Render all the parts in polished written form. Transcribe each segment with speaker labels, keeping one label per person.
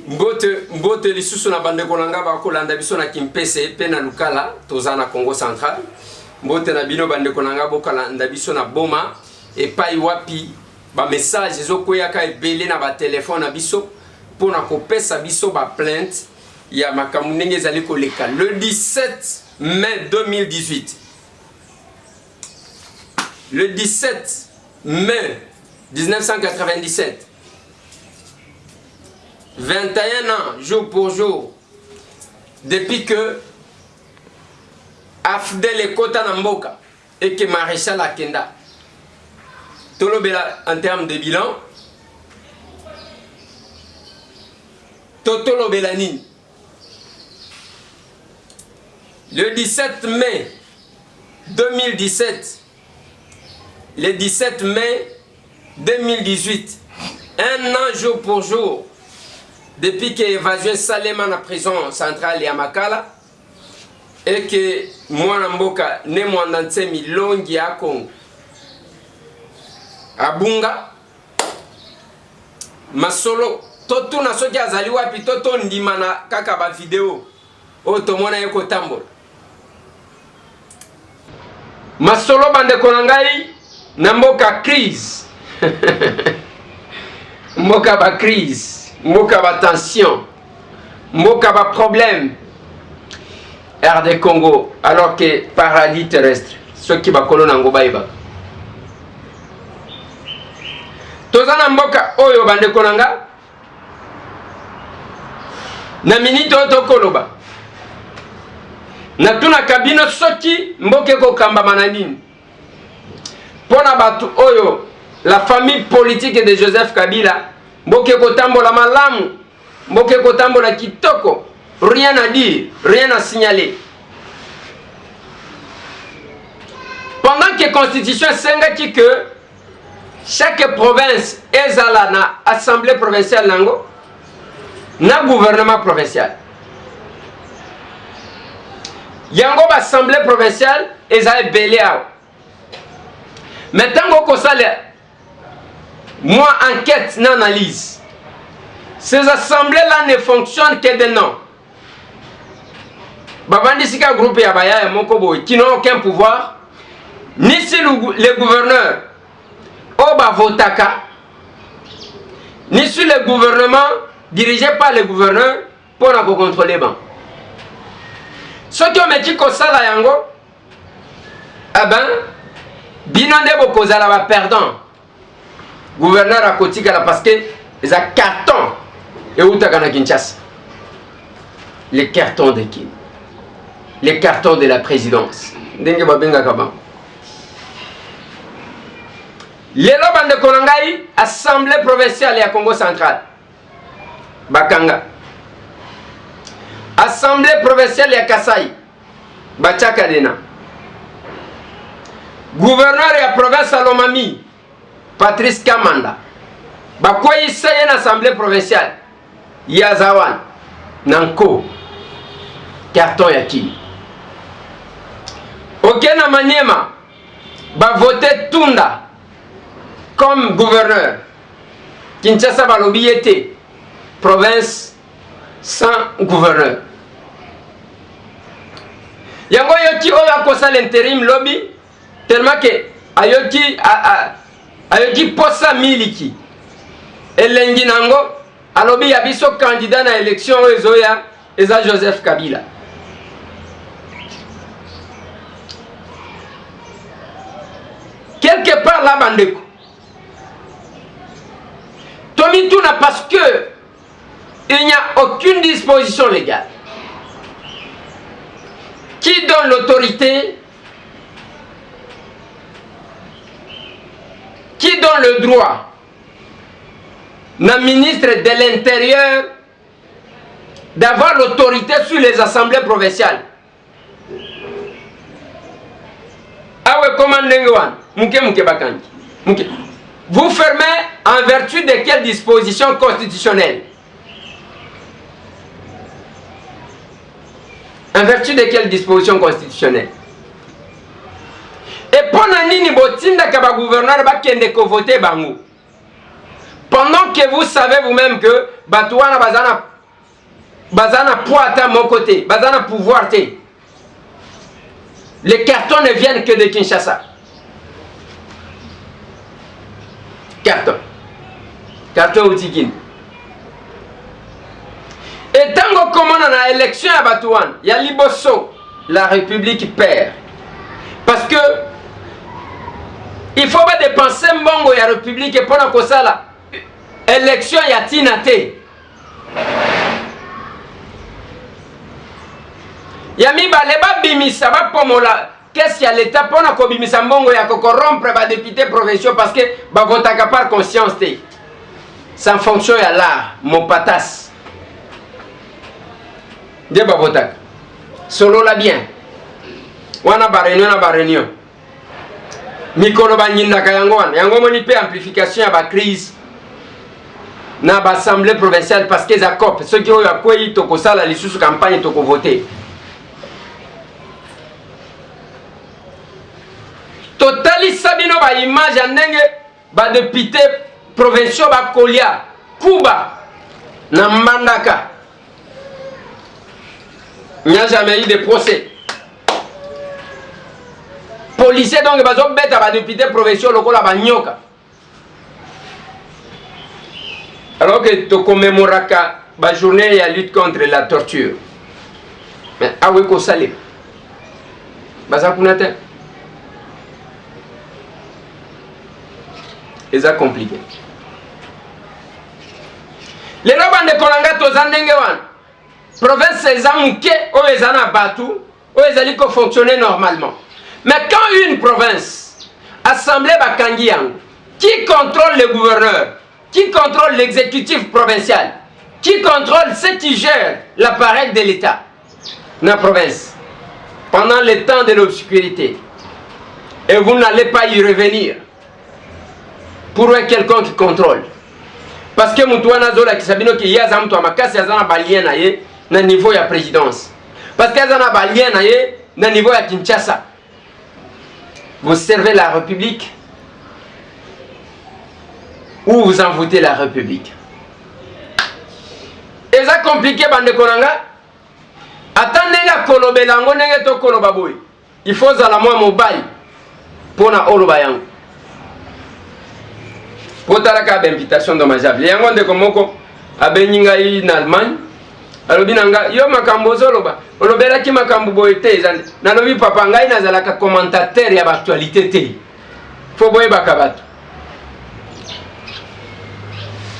Speaker 1: Mbote lisusu na bande konanga ba kolanda biso na Kimpese pe na Lukala tozana Congo Central. Mbote na bino bande konanga bokalanda biso na Boma et pai wapi ba message ezokoya ka ebele na ba téléphone na biso pona kopesa biso ba plainte ya makamu ndenge ezali koleka le 17 mai 2018. Le 17 mai 1997. 21 ans, jour pour jour, depuis que Afdel Ekota Namboka et que Maréchal Akenda, Tolobela en termes de bilan, Totolo Belani. Le 17 mai 2017, le 17 mai 2018, un an jour pour jour, depuis que évasion Salema na prison centrale ya Makala et que mwana mboka ne mwana nsemi longi ya Congo abunga masolo toto na soki azali wapi toto ndima na kaka ba video o to mona yeko tambola masolo bande konangai na mboka crise mboka ba crise Moka ba tension, moka ba problème. RD Congo, alors que paradis terrestre, ceux qui ba kolona ngoba iba. Tozana mboka oyo bande konanga. Na minute oto koloba. Na tuna kabino soki mboke ko kamba mananini. Pona batu oyo la famille politique de Joseph Kabila. Mboke kotambola malamu, mboke kotambola kitoko, rien à dire, rien à signaler. Pendant que la Constitution s'engage que chaque province est à la assemblée provinciale nango, na gouvernement provincial. Yango assemblée provinciale est à belé. Maintenant qu'on sale moi, enquête, n'analyse. Ces assemblées-là ne fonctionnent que de nom. Babandi Sika groupe Yabaya et Mokobo, qui n'ont aucun pouvoir, ni si les gouverneurs Oba Votaka, ni si le gouvernement dirigé par les gouverneurs pour contrôler les banques. Ceux qui ont mis Kosala Yango, eh ben, Binonde Bokozala va perdant. Gouverneur à Kotika parce que ils ont carton et où t'as Kinshasa. Les cartons de qui? Les cartons de la présidence. Dengue Babenga Kaban. Les lobes de Konangaï, assemblée provinciale à Congo Central. Bakanga. Assemblée provinciale à Kasaï. Bachakadena. Gouverneur à province à Lomami. Patrice Kamanda. Bakwa isaye na assemblée provinciale. Yazawan. Nanko. Carton yaki. Ok na Maniema. Ba voté Tunda. Comme gouverneur. Kinshasa balobi était. Province sans gouverneur. Yango yoti oyo akosa l'intérim lobby. Tellement que ayoti Ayoki posa miliki elengi nango alobi ya biso candidat na élection ezoya eza Joseph Kabila. Quelque part là bandeko. Tomi Tuna parce que il n'y a aucune disposition légale qui donne l'autorité, qui donne le droit na ministre de l'Intérieur d'avoir l'autorité sur les assemblées provinciales. Ah ouais, comment vous fermez en vertu de quelle disposition constitutionnelle? En vertu de quelle disposition constitutionnelle? Et pendant nini botinda kaba gouverneur ba kende ko voter bango. Pendant que vous savez vous-même que Batouana bazana bazana poids à mon côté, bazana pouvoir te. Les cartons ne viennent que de Kinshasa. Carton. Carton ou tikin. Et tant qu'on commence dans l'élection à Batouane, il y a Liboso, la République perd. Parce que il faut pas dépenser mbongo ya République pour na kosala élection ya tinate. Yami baleba bimisa ba pomola qu'est-ce qu'il y a l'état pour na ko bimisa mbongo ya ko corrompre ba député provinciaux parce que ba votaka par conscience te. Sans fonction ya là mon patas. De ba votaka. Solo la bien. Wana ba réunion. Mikolo ba nyindaka yango wana. Yango moni pe amplification ya ba crise. Na ba assemblée provinciale parce que za COP ceux qui ont akwei to ko sala lisusu campagne to ko voter. Totali sabino ba image ndenge ba député provinciaux ba kolia Kuba na Mbandaka. Il n'y a jamais eu de procès. Policiers donc bazo beta ba député provinciaux lokola ba nyoka. Alors que tu commémoreras la journée de la lutte contre la torture. Mais ah oui, qu'on salue. C'est compliqué. Les robans de Kolanga Tozandengewan, province c'est Zamouké, où ils en abattu, où ils allaient fonctionner normalement. Mais quand une province, assemblée Bakangiang, qui contrôle le gouverneur, qui contrôle l'exécutif provincial, qui contrôle ceux qui gèrent l'appareil de l'État dans la province, pendant le temps de l'obscurité, et vous n'allez pas y revenir pour un quelconque contrôle. Parce que Moutouana Zola qui sabino qui y a zamto amakasi azana balien naye na niveau ya présidence. Parce que azana balien naye na niveau ya Kinshasa. Vous servez la République ou vous en votez la République. Et ça compliqué bande konanga. Attendez la kolobelango nenge to kolobaboy. Il faut zala moi mobile pour na olobayang. Pour talaka invitation dommageable. Yango ndeko moko abenyinga yi na Allemagne. Alobinanga yo makambo zoloba. Olobela ki makambo boyete ezali. Na lobi papa ngai nazalaka commentateur ya actualité te. Faut boye bakabato.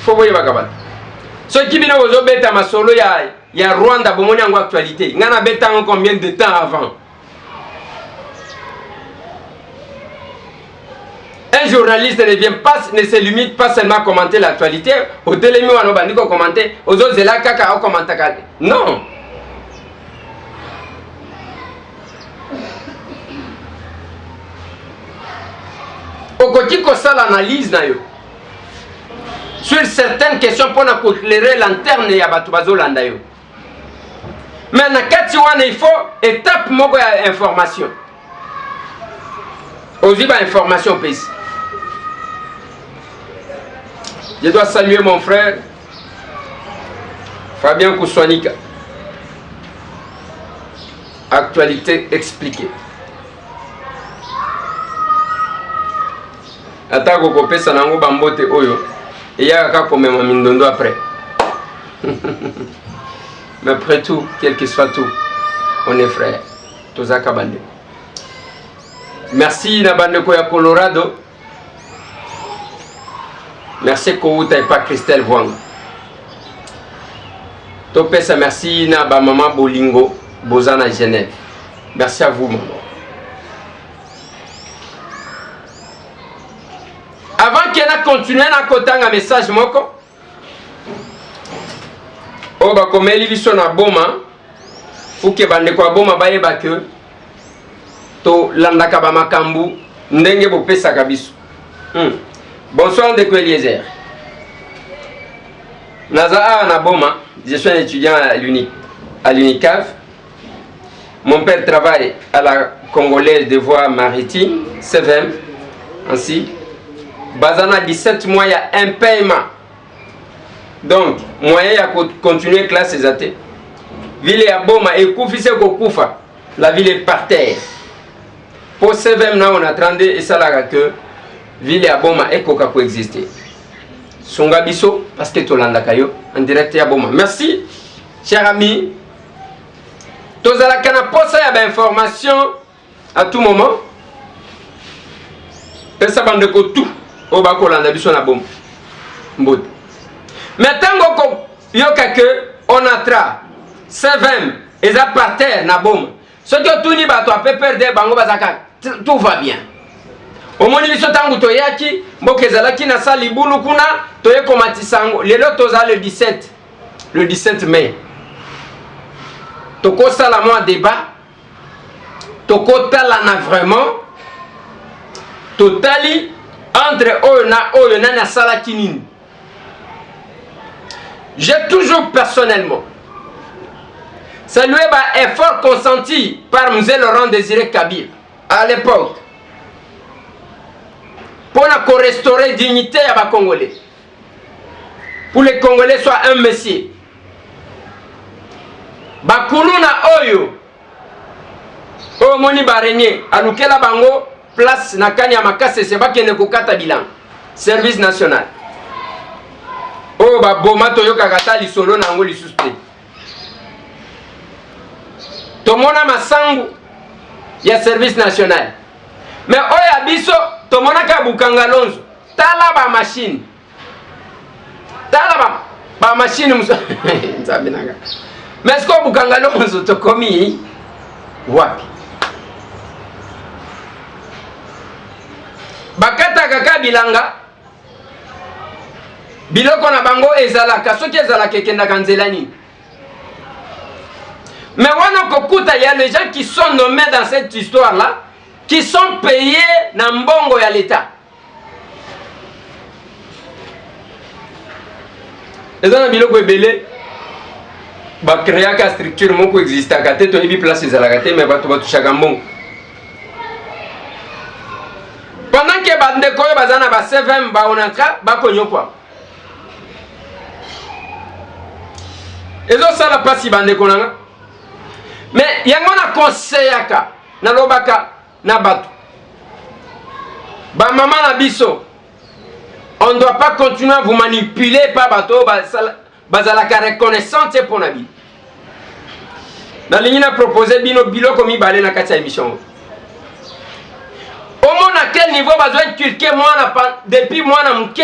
Speaker 1: Faut boye bakabato. So qui bino ozo beta masolo ya Rwanda bomoni yango actualité. Ngana beta combien de temps avant? Un journaliste ne se limite pas seulement à commenter l'actualité. Au télémi ou à nos bandits commenter. Aux autres, c'est là qu'à commenter. Non. Au côté que ça l'analyse sur certaines questions pour nous éclairer l'interne de Yabatubazo Landayo. Mais il faut étape mogo information. Aussi, information pays. Je dois saluer mon frère Fabien Kouswanika. Actualité expliquée. Atako kopé sanango bambote oyo. Et il y a un mindondo après. Mais après tout, quel que soit tout, on est frères. Tozaka bande. Merci na bande ko ya Colorado. Merci Kouta et pas Christelle Wang. Topesa merci na ba maman Bolingo, Bozana Genève. Merci à vous maman. Avant qu'elle a continué à côté un message moko. Oh ba komeli biso na boma. Faut que bande ko boma baye ba que to landaka ba makambu ndenge bo pesa kabiso. Bonsoir de Eliezer. Naza na boma, je suis un étudiant à l'UNICAV. Mon père travaille à la Congolaise de voies maritimes, CVM, ainsi. Bazana 17 mois, il y a un paiement. Donc, moyen à continuer classe athées. ville ya boma et koufise ko koufa la ville est par terre pour ce même on a 32 et ça là que ville ya boma et koka coexister songa biso parce que tolanda kayo en direct ya boma. Merci cher ami. Tozala kana posa ya ba information à tout moment. Pesa bande ko tout o ba kolanda biso na boma. Mbot. Mais tango ko yoka que on atra 7 et ça par terre na boma. Ce que tout ni ba to peut perdre bango bazaka tout va bien. Au moni biso tango to yaki mboke zalaki na sali bulu kuna to ye komatisango lelo toza le 17 mai. Toko sala moi débat toko tala na vraiment totali entre oyo na sala kinini. J'ai toujours personnellement salué l'effort consenti par M. Laurent Désiré Kabila à l'époque pour restaurer la dignité à les Congolais. Pour les Congolais soient un messie. Bakuluna Oyo Omoni Barenye Alukela Bango place Nakani Amakase Seba Kenekokata bilan service national. Oh ba boma toyo kakata li solo na ngoli suspect. Tomona masangu ya service national. Mais oya biso tomona ka bukanga lonzo. Tala ba machine. Tala ba machine muso. Nzabinanga. Mais est-ce que bukanga lonzo to komi wapi? Bakata kaka bilanga. Biloko na bango ezalaka soki ezalaka ekendaka nzela nini. Mais wana kokuta y a les gens qui sont nommés dans cette histoire là qui sont payés na mbongo ya l'État. Ezana biloko ebele ba créer ka structure moko existaka te to ebi place ezalaka te mais bato batushaka mbongo. Pendant que bande koyo bazana ba 7 ba onatra ba konyokwa. Ezo sala pasi bande konanga. Mais yango na conseillaka na lobaka na bato. Ba maman na biso. On ne doit pas continuer à vous manipuler par bato bazalaka reconnaissante pour na bi. Na ligne na proposer bino biloko mi balé na kati ya émission. Au moins à quel niveau bazo inculquer moi depuis moi na muke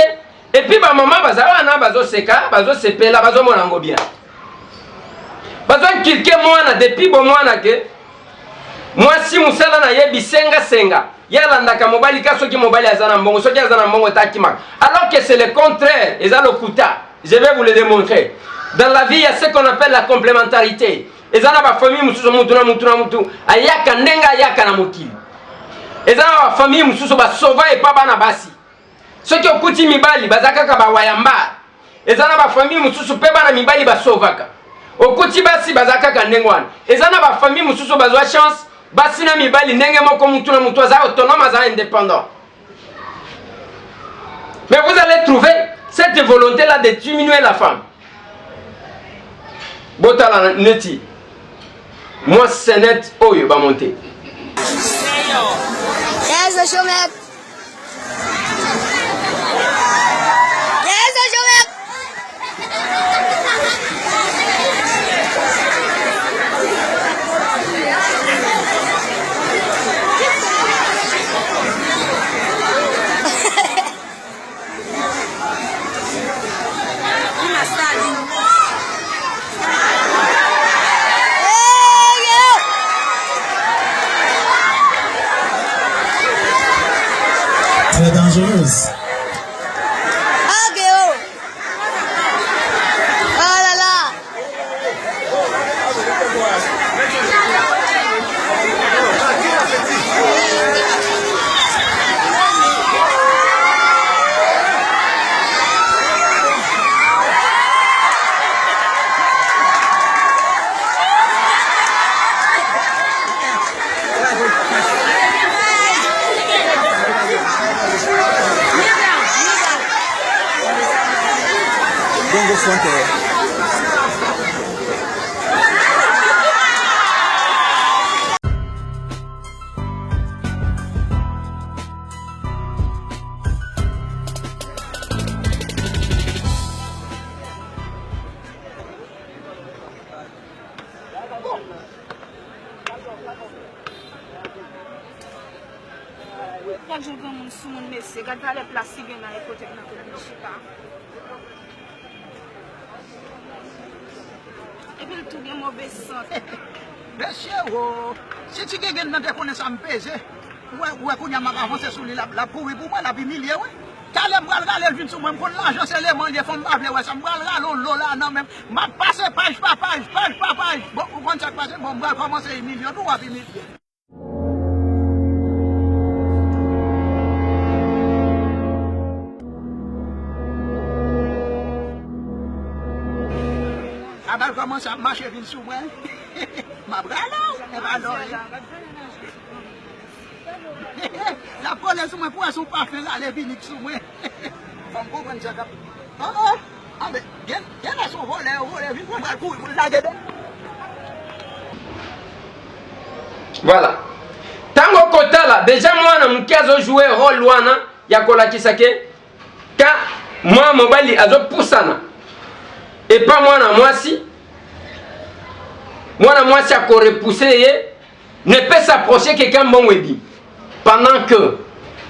Speaker 1: et puis ba maman bazala na bazo seka bazo sepela bazo monango bien. Bazo inculquer moi na depuis bon moi na ke moi si musala na yebi senga yala ndaka mobali ka soki mobali azana mbongo soki azana mbongo takima alors que c'est le contraire ezalo kuta. Je vais vous le démontrer. Dans la vie il y a ce qu'on appelle la complémentarité. Ezana ba famille mususu mutu na mutu ayaka ndenga ayaka na mokili. Ezana ba famille mususu ba sova et pas bana basi. Soki okuti mibali bazakaka ba wayamba. Ezana ba famille mususu pe bana mibali ba sovaka. Okuti basi bazakaka ndengwana. Ezana ba famille mususu bazwa chance basi na mibali ndenge moko mutu na mutu za autonome za indépendant. Mais vous allez trouver cette volonté là de diminuer la femme. Botala neti. Moi c'est net oyo ba monter.
Speaker 2: Yes, Shomek. Yes, Shomek.
Speaker 3: Elle est dangereuse.
Speaker 2: Ah, Guéo. Oh là là.
Speaker 3: Bongo Fonte. chaque jour, quand on sous mon message, quand on les place, il y a des côtés dans le chita. Et puis, tout est mauvais sens.
Speaker 4: Monsieur, si tu as des connaissances pesées, ou est-ce qu'on a avancé sur la pourri pour moi, la humilié, oui. Quand les bras le vin sur moi, pour l'argent, c'est les mains, les femmes, ouais, ça me bras là, non, même. Ma passe page par page, page par page. Bon, vous comptez ça passer, bon, bras commencer à humilier, nous, on va humilier. Avant de commencer à marcher vin sur moi, ma bras là, elle va là. La police sur moi, pour son parfum là, les vignes sur moi. Faut me comprendre ça. Ah, mais, il y a son volet, vite, on va courir, on va la
Speaker 1: Voilà. Tango kota là, déjà moi na mkazo jouer rôle wana ya kolakisa ke ka moi mobali azo poussana. Et pas moi na mwasi. Moi na mwasi a repousser ne peut s'approcher quelqu'un bon webi. Pendant que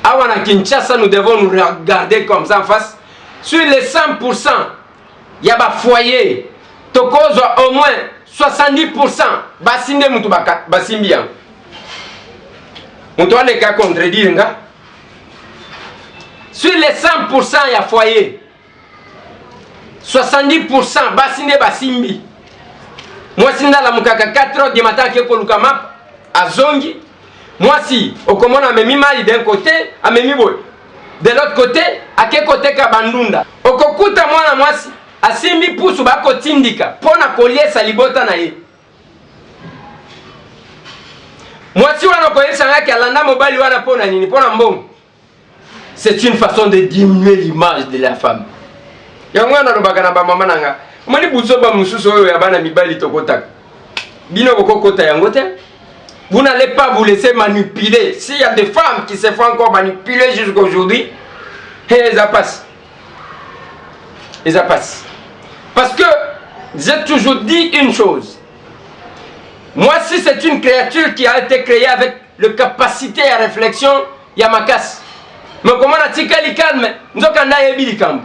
Speaker 1: à wana Kinshasa nous devons nous regarder comme ça en face. Sur les 100%, il y a ba foyer. Tokozo au moins 70% basinde mutu basimbia. On doit les cas contredire nga. Sur les 100% il y a foyer. 70% basinde basimbi. Moi si ndala mukaka 4h du matin ke koluka map azongi. Moi si okomona amemi mali d'un côté, amemi boy. De l'autre côté, à quel côté kabandunda. Okokuta mwana mwasi asimbi pusu bako tindika pona kolie salibota na ye. Mwasi wana koyesa ngaki alanda mobali wana pona nini pona mbongo. C'est une façon de diminuer l'image de la femme. Yangwana lobaka na ba mama nanga. Moni buso ba mususu oyo ya bana mibali tokotaka. Bino bokokota yango te. Vous n'allez pas vous laisser manipuler. S'il y a des femmes qui se font encore manipuler jusqu'à aujourd'hui, et ça passe. Et ça passe. Parce que j'ai toujours dit une chose. Moi, si c'est une créature qui a été créée avec la capacité à réflexion, il y a ma casse. Mais comment on a tika li calme, nous avons yebi li kambu.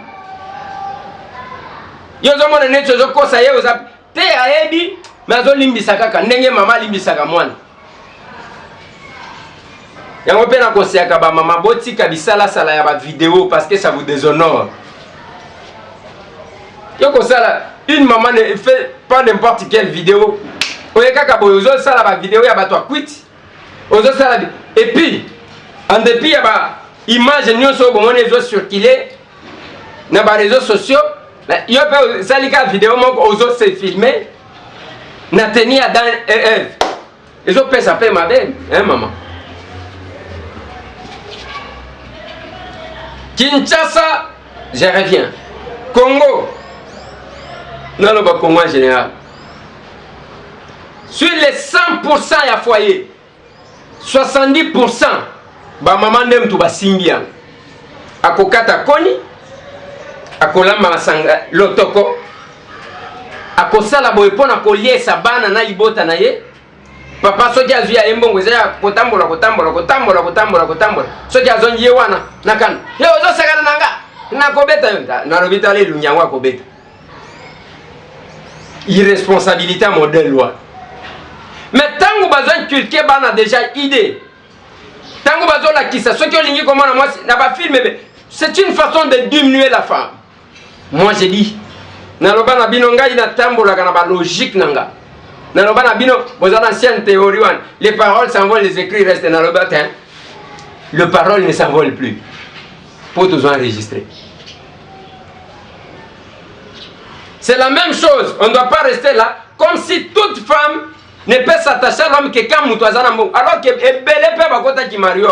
Speaker 1: Yo zomo ne neto zo kosa ye ozap. Te ayebi, mais zo limbisaka ka ndenge mama limbisaka mwana. Yango pe na koseka ba mama botika bisala sala ya ba vidéo parce que ça vous déshonore. Yoko sala une maman ne fait pas n'importe quelle vidéo. Oyeka ka boyozo sala ba vidéo ya ba toi quit. Ozo sala et puis en dépit ya ba image nyonso bomone zo circuler na ba réseaux sociaux, yo pe salika vidéo moko ozo se filmer na tenir dans Eve. Ezo pe ça pe madame, hein maman. Kinshasa, je reviens. Congo, non, le Congo en général. Sur les 100% il y a foyer, 70%, bah maman n'aime tout bas simbia. Akokata koni, akolamba masanga lotoko, akosala boyepon akolie sa bana na libota na ye. Papa soki azwi ya embongo ezaya kotambola soki azongi ye wana nakana ye ozosakana nanga nakobeta yo nalobita le lunyango akobeta irresponsabilité modèle loi. Mais tango bazon culquer bana déjà idée tango bazo la kisa soki olingi komona moi na ba film c'est une façon de diminuer la femme. Moi j'ai dit naloba na bino ngai na tambola kana ba logique nanga. Dans l'ancienne théorie, les paroles s'envolent, les écrits restent dans le bâtin. Le parole ne s'envole plus. Pour tous enregistrer. C'est la même chose. On ne doit pas rester là comme si toute femme ne peut s'attacher à l'homme que quand Moutouazana Mbong. Alors que Ebele peut bakota qui mario.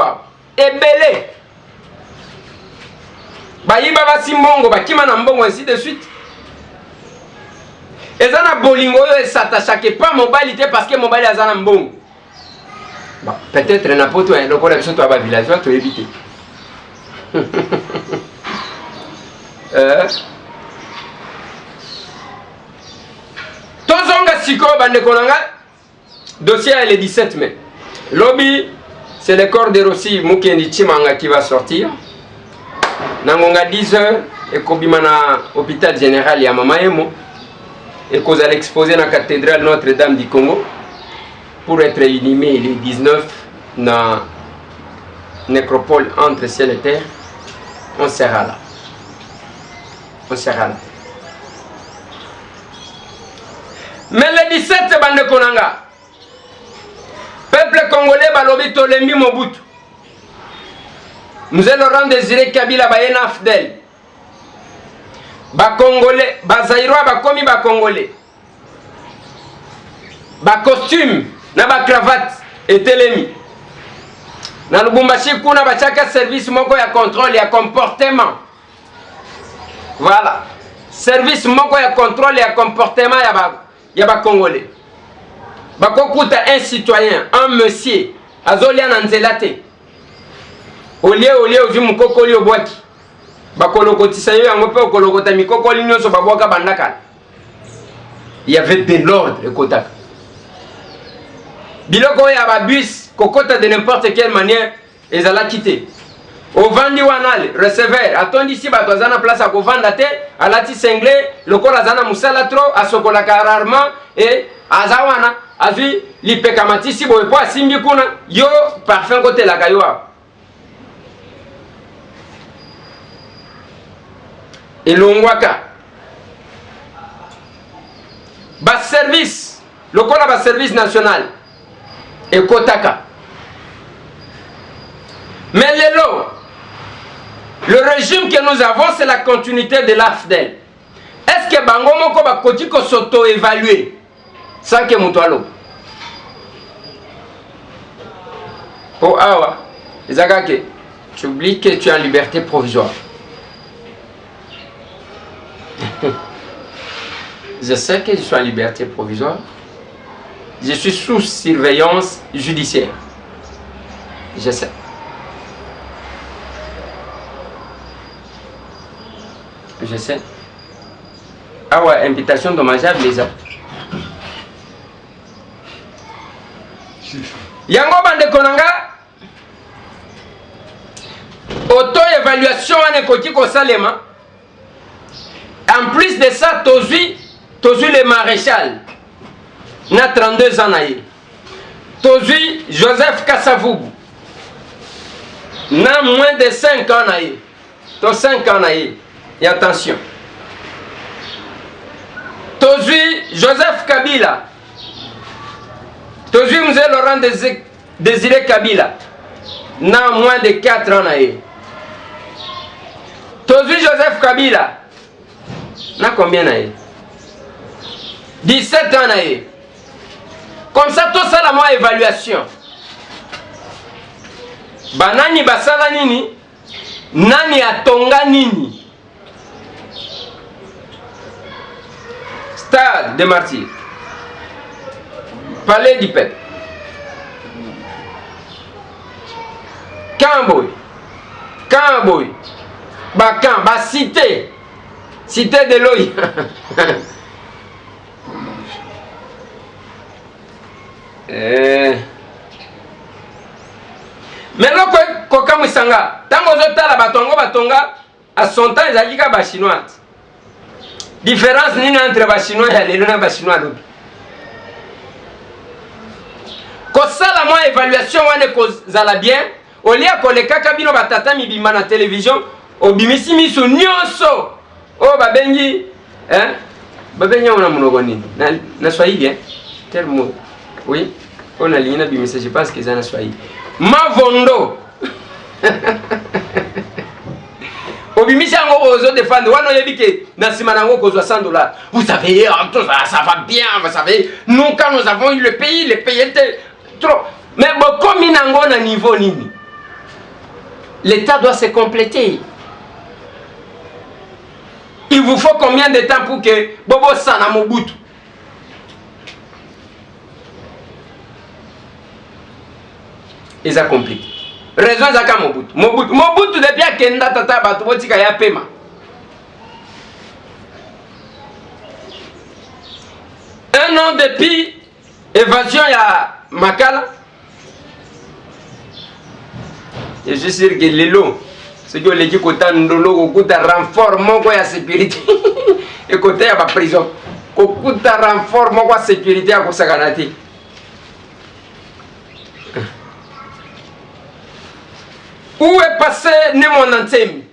Speaker 1: Ebele. Bayiba basi mbongo, bakima na mbongo, ainsi de suite. Et ça na bolingo et s'attache pas mobilité parce que mobile a zana mbongo. Bah, peut-être na poto un lokola biso to ba village to éviter. Tozonga siko bande konanga dossier le 17 mai. Lobby C'est le corps de Rossi Mukendi Chimanga qui va sortir. Nangonga 10h et Kobimana hôpital général ya Mamaemo et qu'on allait exposer dans la cathédrale Notre-Dame du Congo pour être inhumé les 19 dans nécropole entre ciel et terre. On sera là. On sera là. Mais le 17 bande konanga, peuple congolais balobi tolembi Mobutu. Nous allons Laurent Désiré Kabila bayena Fidel. Ba congolais, ba zaïrois ba komi ba congolais. Ba costume na ba cravate etelemi. Na Lubumbashi kuna ba chaka service moko ya contrôle ya comportement. Voilà. Service moko ya contrôle ya comportement ya ba congolais. Ba kokuta un citoyen, un monsieur azolia na nzela te. Olie ozi mukokoli obwaki. Bakolokotisa yo yango pe okolokota mikokoli nyonso babwaka bandaka. Il y avait de l'ordre ekotaka. Biloko ya ba bus kokota de n'importe quelle manière ezala quitté. Au vandi wanale receveur atondi si bato azana place à kovanda te alati cinglé lokola azana musala trop asokola rarement et azawana azui lipekamati si boye po asimbi kuna yo parfum kote la kaywa. Elongwaka ba service lokola ba service national et kotaka. Mais le régime que nous avons, c'est la continuité de l'AFDEL. Est-ce que bango moko ba koti ko s'auto-évaluer sans que mutualo? Oh awa, Izakake, tu oublies que tu es en liberté provisoire. Je sais que je suis en liberté provisoire. Je suis sous surveillance judiciaire. Je sais. Je sais. Ah ouais, invitation dommageable les gens. Yango bande konanga. Auto-évaluation ane koti ko salema. En plus de ça, Tozui le maréchal. Na 32 ans naïe. Tozui Joseph Kassavoubou. Na moins de 5 ans naïe. To 5 ans naïe. Et attention. Tozui Joseph Kabila. Tozui Mzee Laurent Désiré Kabila. Na moins de 4 ans naïe. Tozui Joseph Kabila. Na combien naïe? 17 ans naïe. Comme ça, tout ça, la moi évaluation. Banani basala nini? Nani atonga nini? Stade des martyrs. Palais du peuple. Kamboy. Bakan, ba cité. Cité de l'Oï. Mais là, koka musanga, tango zotala batonga à son temps ezaki ka ba chinois. Différence nini entre ba chinois et les na ba chinois lobi. Ko sala moi évaluation wane ko zala bien, olia koleka kabino batata mibima na télévision, obimisi miso nyonso. Oh babengi babengi on a monoko nini na Swahili tel mot. Oui, on a ligne bimisa, je pense que ça na Swahili. Mavondo. Obimisi yango ozo défendre wana yebike na sima nango kozwa $100. Vous savez, ça va bien, vous savez, nous quand nous avons eu le pays était trop. Mais bon, comme nango na niveau nini, l'État doit se compléter. Il vous faut combien de temps pour que Bobo Sana Mobutu? Ils ont compris. Raison Zaka Mobutu. Mobutu depuis à Kenda Tata Batubotika ya Pema. Un an depuis évasion ya Makala. Je suis sûr que les lots, ceux qui ont les côté ndolo, côté renforcement quoi la sécurité, et côté à la prison, côté renforcement quoi sécurité à quoi ça garantit. Où est passé Némon Antemi?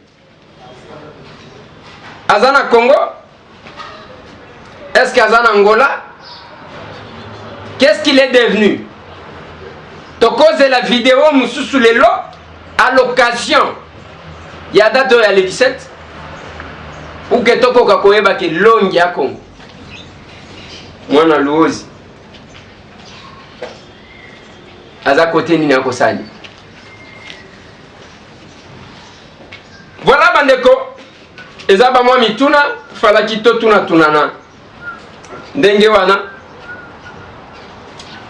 Speaker 1: Azana Congo? Est-ce qu'Azana Angola? Qu'est-ce qu'il est devenu? Tokose la vidéo Moussou les lots à l'occasion. Il y a date à le 17 ou que Toko Kakoeba qui l'on y a Congo. Moi na louosi. Aza côté ni na kosali. Voilà bandeko. Ezaba moi mituna fala kito tuna tunana. Ndenge wana.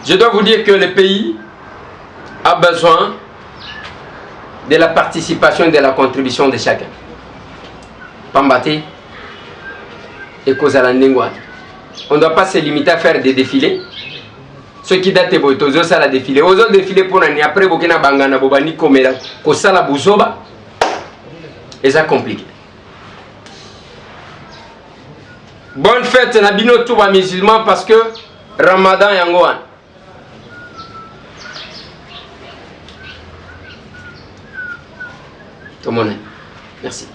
Speaker 1: Je dois vous dire que le pays a besoin de la participation et de la contribution de chacun. Pambate et Kozala Ndengwa. On ne doit pas se limiter à faire des défilés. Ceux qui datent de Botozo, ça la défilé. Aux autres défilés pour l'année après, Bokena Bangana Bobani Komela, Kosala Bouzoba. Et ça compliqué. Bonne fête, Nabino Touba musulman parce que Ramadan Yangoan. Tout le monde. Merci.